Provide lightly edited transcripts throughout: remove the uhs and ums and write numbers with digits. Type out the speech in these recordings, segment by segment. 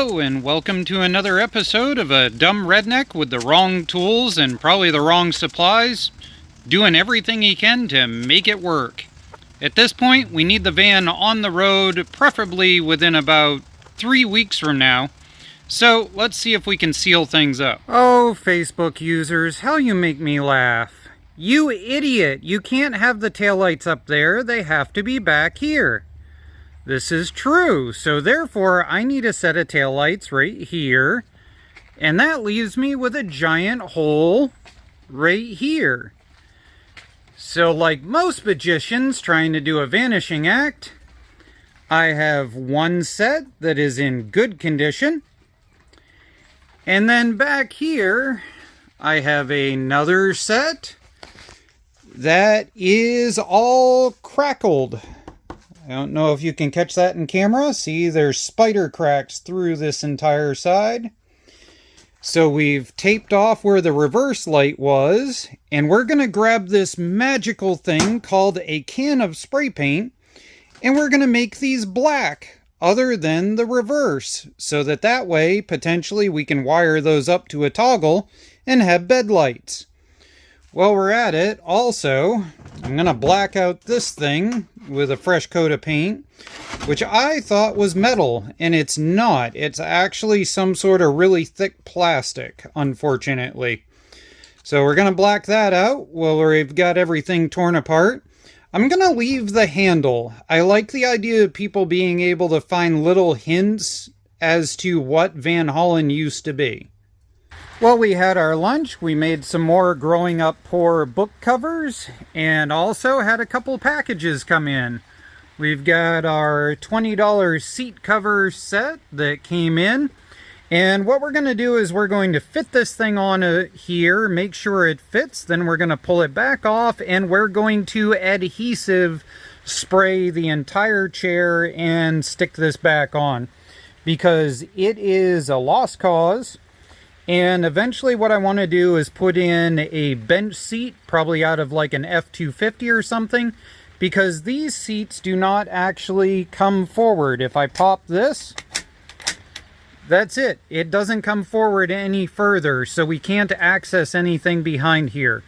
Hello, and welcome to another episode of a dumb redneck with the wrong tools and probably the wrong supplies, doing everything he can to make it work. At this point, we need the van on the road, preferably within about 3 weeks from now. So, let's see if we can seal things up. Oh, Facebook users, how you make me laugh. You idiot! You can't have the taillights up there, they have to be back here. This is true, so therefore I need a set of taillights right here, and that leaves me with a giant hole right here. So like most magicians trying to do a vanishing act, I have one set that is in good condition, and then back here I have another set that is all crackled. I don't know if you can catch that in camera. See, there's spider cracks through this entire side. So we've taped off where the reverse light was, and we're going to grab this magical thing called a can of spray paint, and we're going to make these black other than the reverse, so that way potentially we can wire those up to a toggle and have bed lights. While we're at it, also, I'm going to black out this thing with a fresh coat of paint, which I thought was metal, and it's not. It's actually some sort of really thick plastic, unfortunately. So we're going to black that out while we've got everything torn apart. I'm going to leave the handle. I like the idea of people being able to find little hints as to what Van-Haulen used to be. Well, we had our lunch, we made some more Growing Up Poor book covers, and also had a couple packages come in. We've got our $20 seat cover set that came in, and what we're going to do is we're going to fit this thing on here, make sure it fits, then we're going to pull it back off, and we're going to adhesive spray the entire chair and stick this back on, because it is a lost cause. And eventually what I want to do is put in a bench seat, probably out of like an F-250 or something, because these seats do not actually come forward. If I pop this, that's it. It doesn't come forward any further, so we can't access anything behind here.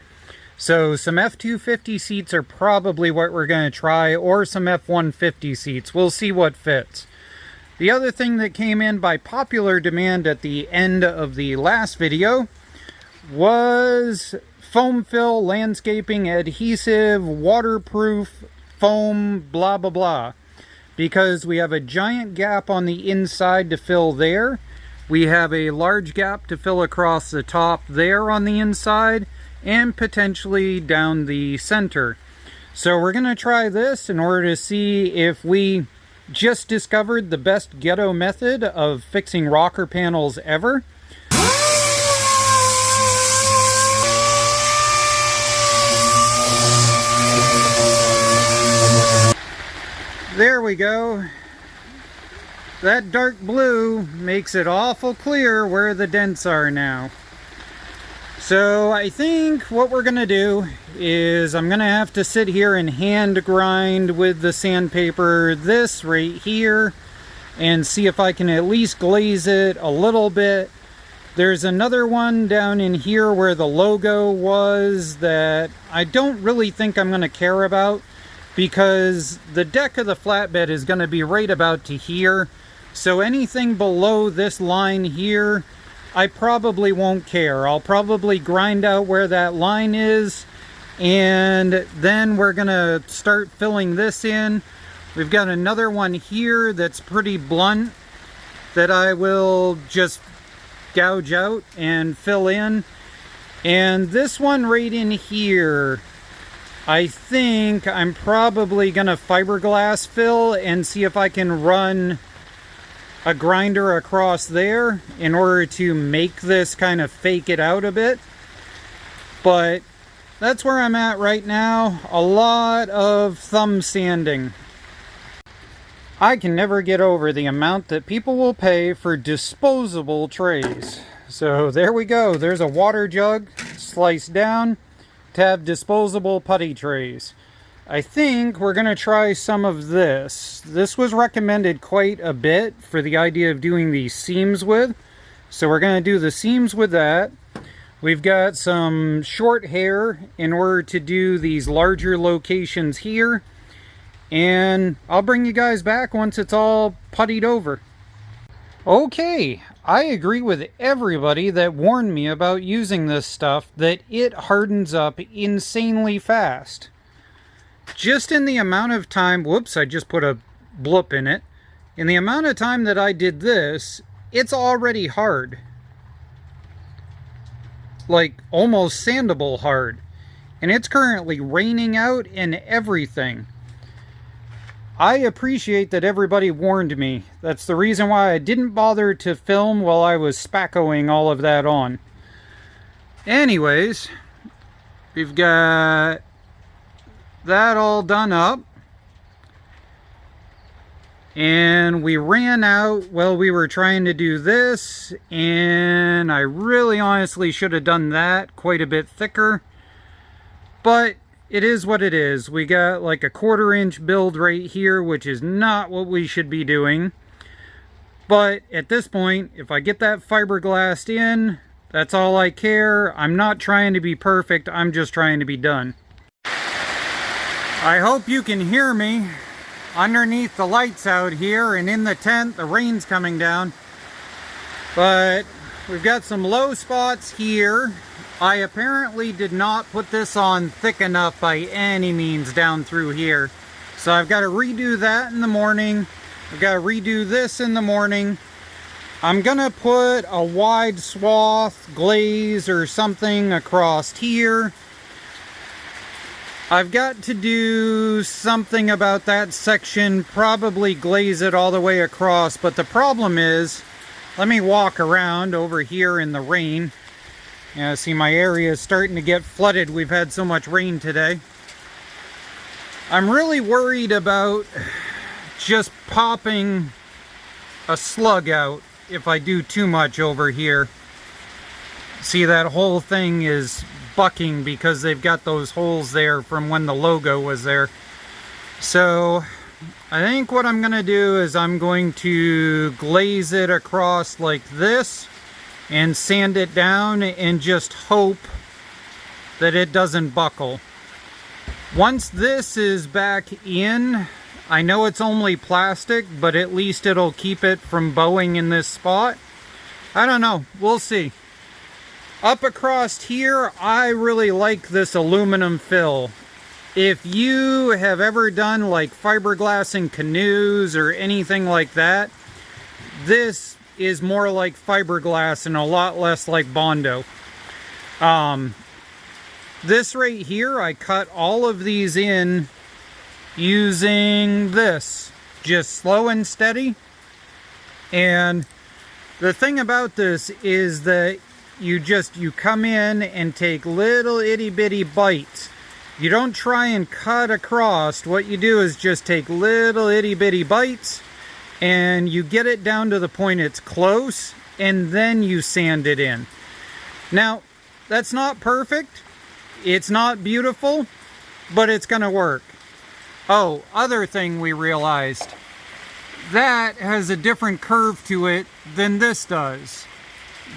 So some F-250 seats are probably what we're going to try, or some F-150 seats. We'll see what fits. The other thing that came in by popular demand at the end of the last video was foam fill, landscaping, adhesive, waterproof, foam, blah blah blah. Because we have a giant gap on the inside to fill there. We have a large gap to fill across the top there on the inside, and potentially down the center. So we're going to try this in order to see if we just discovered the best ghetto method of fixing rocker panels ever. There we go. That dark blue makes it awful clear where the dents are now. So I think what we're going to do is I'm going to have to sit here and hand grind with the sandpaper this right here and see if I can at least glaze it a little bit. There's another one down in here where the logo was that I don't really think I'm going to care about, because the deck of the flatbed is going to be right about to here. So anything below this line here, I probably won't care. I'll probably grind out where that line is, and then we're gonna start filling this in. We've got another one here that's pretty blunt that I will just gouge out and fill in. And this one right in here, I think I'm probably gonna fiberglass fill and see if I can run a grinder across there in order to make this kind of fake it out a bit. But that's where I'm at right now. A lot of thumb sanding. I can never get over the amount that people will pay for disposable trays. So there we go. There's a water jug sliced down to have disposable putty trays. I think we're going to try some of this. This was recommended quite a bit for the idea of doing these seams with. So we're going to do the seams with that. We've got some short hair in order to do these larger locations here. And I'll bring you guys back once it's all puttied over. Okay, I agree with everybody that warned me about using this stuff, that it hardens up insanely fast. Just in the amount of time, whoops, I just put a bloop in it. In the amount of time that I did this, it's already hard. Like almost sandable hard. And it's currently raining out and everything. I appreciate that everybody warned me. That's the reason why I didn't bother to film while I was spaccoing all of that on. Anyways, we've got that all done up. And we ran out while we were trying to do this, and I really honestly should have done that quite a bit thicker. But it is what it is. We got like a 1/4 inch build right here, which is not what we should be doing. But at this point, if I get that fiberglass in, that's all I care. I'm not trying to be perfect, I'm just trying to be done. I hope you can hear me underneath the lights out here, and in the tent the rain's coming down. But we've got some low spots here. I apparently did not put this on thick enough by any means down through here. So I've got to redo that in the morning. I've got to redo this in the morning. I'm gonna put a wide swath glaze or something across here. I've got to do something about that section, probably glaze it all the way across, but the problem is, let me walk around over here in the rain. Yeah, see, my area is starting to get flooded. We've had so much rain today. I'm really worried about just popping a slug out if I do too much over here. See, that whole thing is bucking because they've got those holes there from when the logo was there. So I think what I'm gonna do is I'm going to glaze it across like this and sand it down and just hope that it doesn't buckle. Once this is back in, I know it's only plastic, but at least it'll keep it from bowing in this spot. I don't know, we'll see. Up across here, I really like this aluminum fill. If you have ever done like fiberglassing canoes or anything like that, this is more like fiberglass and a lot less like Bondo. This right here, I cut all of these in using this, just slow and steady. And the thing about this is that you come in and take little itty bitty bites. You don't try and cut across. What you do is just take little itty bitty bites and you get it down to the point it's close, and then you sand it in. Now, that's not perfect. It's not beautiful, but it's gonna work. Oh, other thing we realized, that has a different curve to it than this does.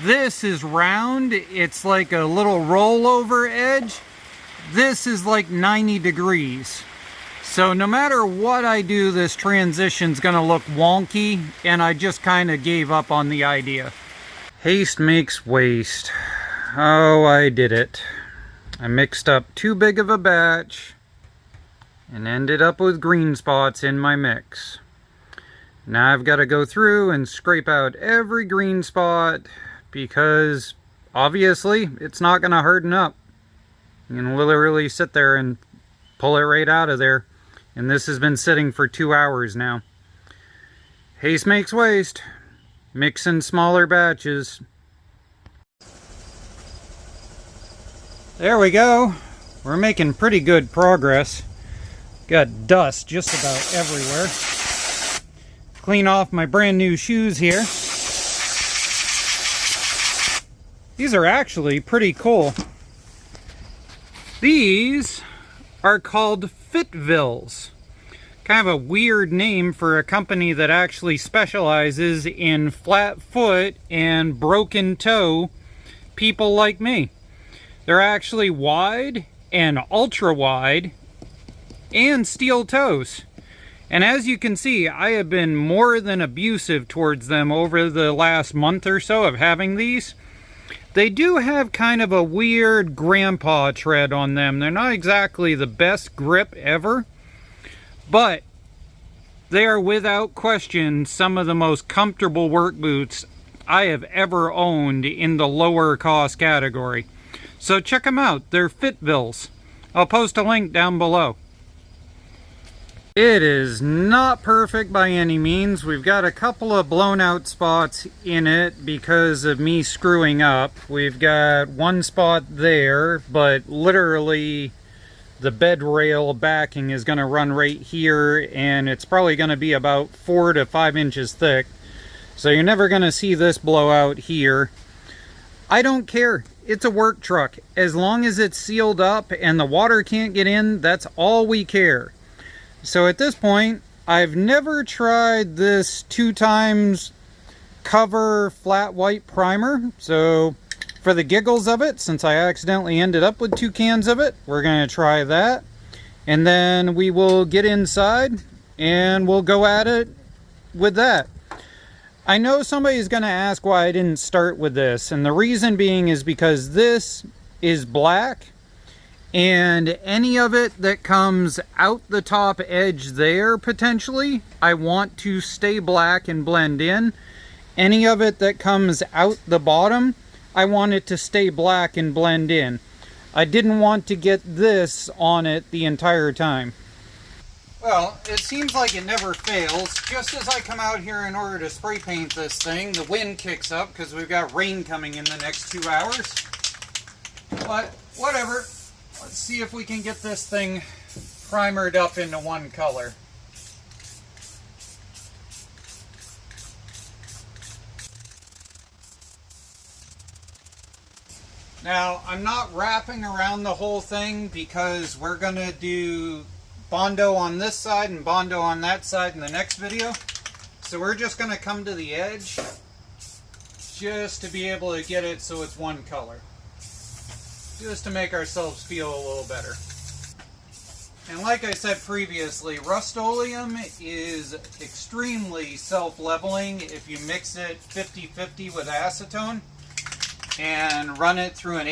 This is round, it's like a little rollover edge. This is like 90 degrees. So no matter what I do, this transition's gonna look wonky, and I just kind of gave up on the idea. Haste makes waste. Oh, I did it. I mixed up too big of a batch and ended up with green spots in my mix. Now I've got to go through and scrape out every green spot, because obviously it's not going to harden up. You can literally sit there and pull it right out of there. And this has been sitting for 2 hours now. Haste makes waste. Mix in smaller batches. There we go. We're making pretty good progress. Got dust just about everywhere. Clean off my brand new shoes here. These are actually pretty cool. These are called FitVilles. Kind of a weird name for a company that actually specializes in flat foot and broken toe people like me. They're actually wide and ultra wide and steel toes. And as you can see, I have been more than abusive towards them over the last month or so of having these. They do have kind of a weird grandpa tread on them. They're not exactly the best grip ever, but they are without question some of the most comfortable work boots I have ever owned in the lower cost category. So check them out. They're FitVilles. I'll post a link down below. It is not perfect by any means. We've got a couple of blown out spots in it because of me screwing up. We've got one spot there, but literally the bed rail backing is going to run right here, and it's probably going to be about 4 to 5 inches thick. So you're never going to see this blow out here. I don't care. It's a work truck. As long as it's sealed up and the water can't get in, that's all we care. So at this point, I've never tried this 2x cover flat white primer. So for the giggles of it, since I accidentally ended up with 2 cans of it, we're going to try that. And then we will get inside and we'll go at it with that. I know somebody's going to ask why I didn't start with this. And the reason being is because this is black. And any of it that comes out the top edge there, potentially, I want to stay black and blend in. Any of it that comes out the bottom, I want it to stay black and blend in. I didn't want to get this on it the entire time. Well, it seems like it never fails. Just as I come out here in order to spray paint this thing, the wind kicks up because we've got rain coming in the next 2 hours. But whatever. Let's see if we can get this thing primered up into one color. Now, I'm not wrapping around the whole thing because we're going to do Bondo on this side and Bondo on that side in the next video. So we're just going to come to the edge just to be able to get it so it's one color. Just to make ourselves feel a little better. And like I said previously, Rust-Oleum is extremely self-leveling if you mix it 50-50 with acetone and run it through an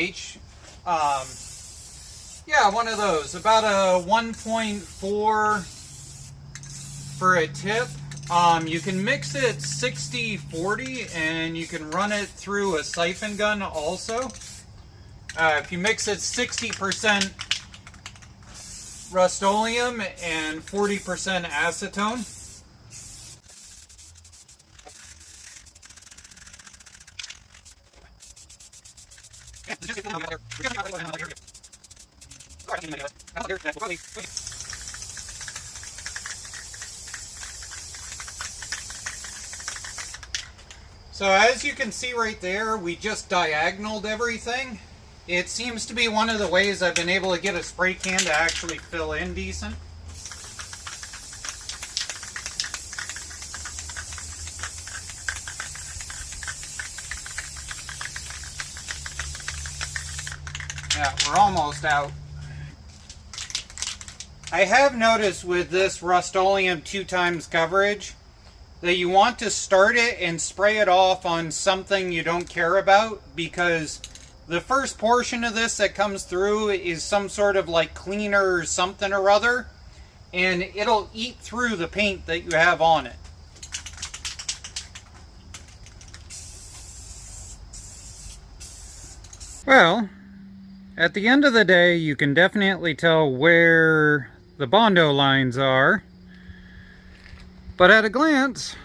one of those, about a 1.4 for a tip. You can mix it 60-40 and you can run it through a siphon gun also. If you mix it 60% Rust-Oleum and 40% acetone. So as you can see right there, we just diagonaled everything. It seems to be one of the ways I've been able to get a spray can to actually fill in decent. Yeah, we're almost out. I have noticed with this Rust-Oleum 2x coverage that you want to start it and spray it off on something you don't care about, because the first portion of this that comes through is some sort of like cleaner or something or other, and it'll eat through the paint that you have on it. Well, at the end of the day, you can definitely tell where the Bondo lines are, but at a glance,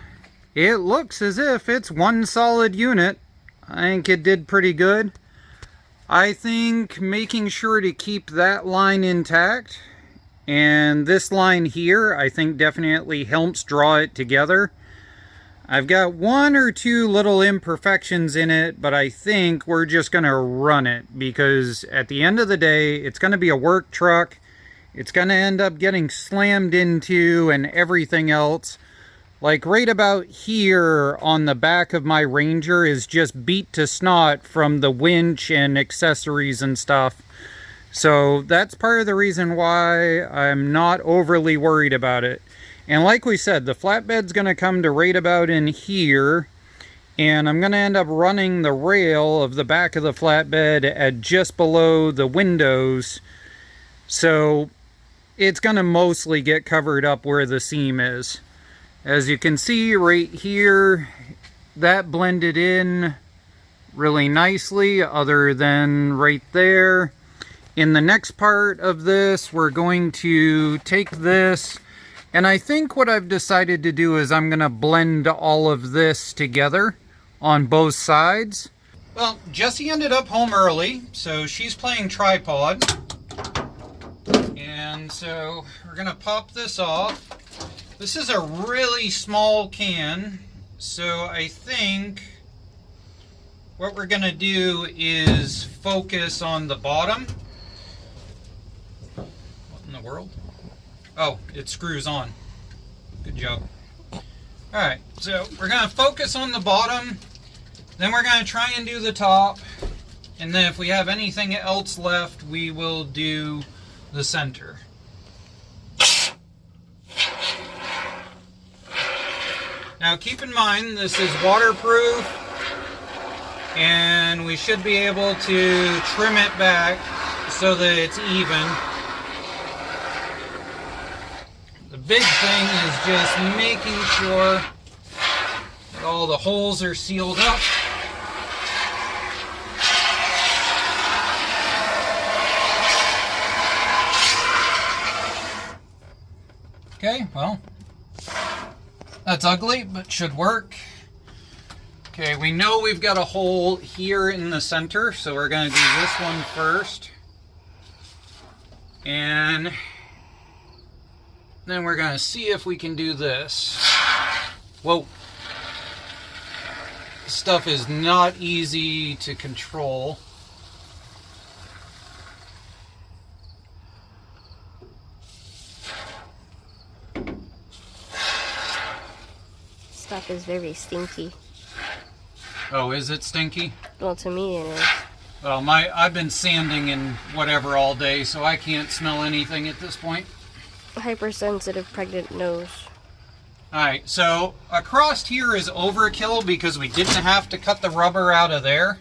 it looks as if it's one solid unit. I think it did pretty good. I think making sure to keep that line intact and this line here, I think definitely helps draw it together. I've got 1 or 2 little imperfections in it, but I think we're just going to run it because at the end of the day, it's going to be a work truck it's going to end up getting slammed into and everything else. Like right about here on the back of my Ranger is just beat to snot from the winch and accessories and stuff. So that's part of the reason why I'm not overly worried about it. And like we said, the flatbed's going to come to right about in here. And I'm going to end up running the rail of the back of the flatbed at just below the windows. So it's going to mostly get covered up where the seam is. As you can see right here, that blended in really nicely other than right there. In the next part of this, we're going to take this, and I think what I've decided to do is I'm going to blend all of this together on both sides. Well, Jessie ended up home early, so she's playing tripod. And so we're going to pop this off. This is a really small can, so I think what we're going to do is focus on the bottom. What in the world? Oh, it screws on. Good job. Alright, so we're going to focus on the bottom, then we're going to try and do the top, and then if we have anything else left, we will do the center. Now keep in mind, this is waterproof, and we should be able to trim it back so that it's even. The big thing is just making sure that all the holes are sealed up. Okay, well, that's ugly, but should work. Okay, we know we've got a hole here in the center, so we're going to do this one first. And then we're going to see if we can do this. Whoa. This stuff is not easy to control. Stuff is very stinky. Oh, is it stinky? Well, to me it is. Well, I've been sanding and whatever all day, so I can't smell anything at this point. Hypersensitive pregnant nose. Alright, so across here is overkill because we didn't have to cut the rubber out of there.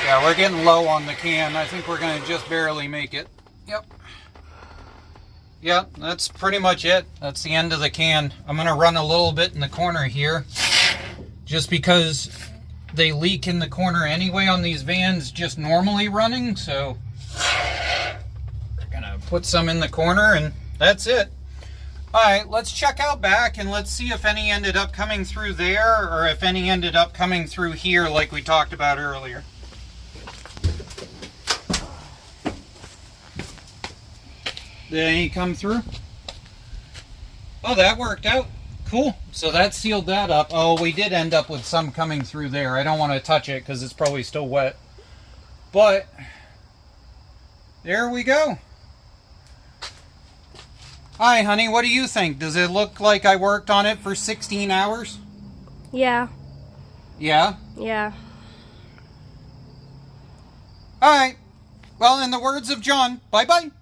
Yeah, we're getting low on the can. I think we're going to just barely make it. Yep. Yep, that's pretty much it. That's the end of the can. I'm going to run a little bit in the corner here, just because they leak in the corner anyway on these vans just normally running, so we're going to put some in the corner and that's it. Alright, let's check out back and let's see if any ended up coming through there or if any ended up coming through here like we talked about earlier. Did any come through? Oh, that worked out. Cool. So that sealed that up. Oh, we did end up with some coming through there. I don't want to touch it because it's probably still wet. But there we go. Hi, honey. What do you think? Does it look like I worked on it for 16 hours? Yeah. Yeah? Yeah. All right. Well, in the words of John, bye-bye.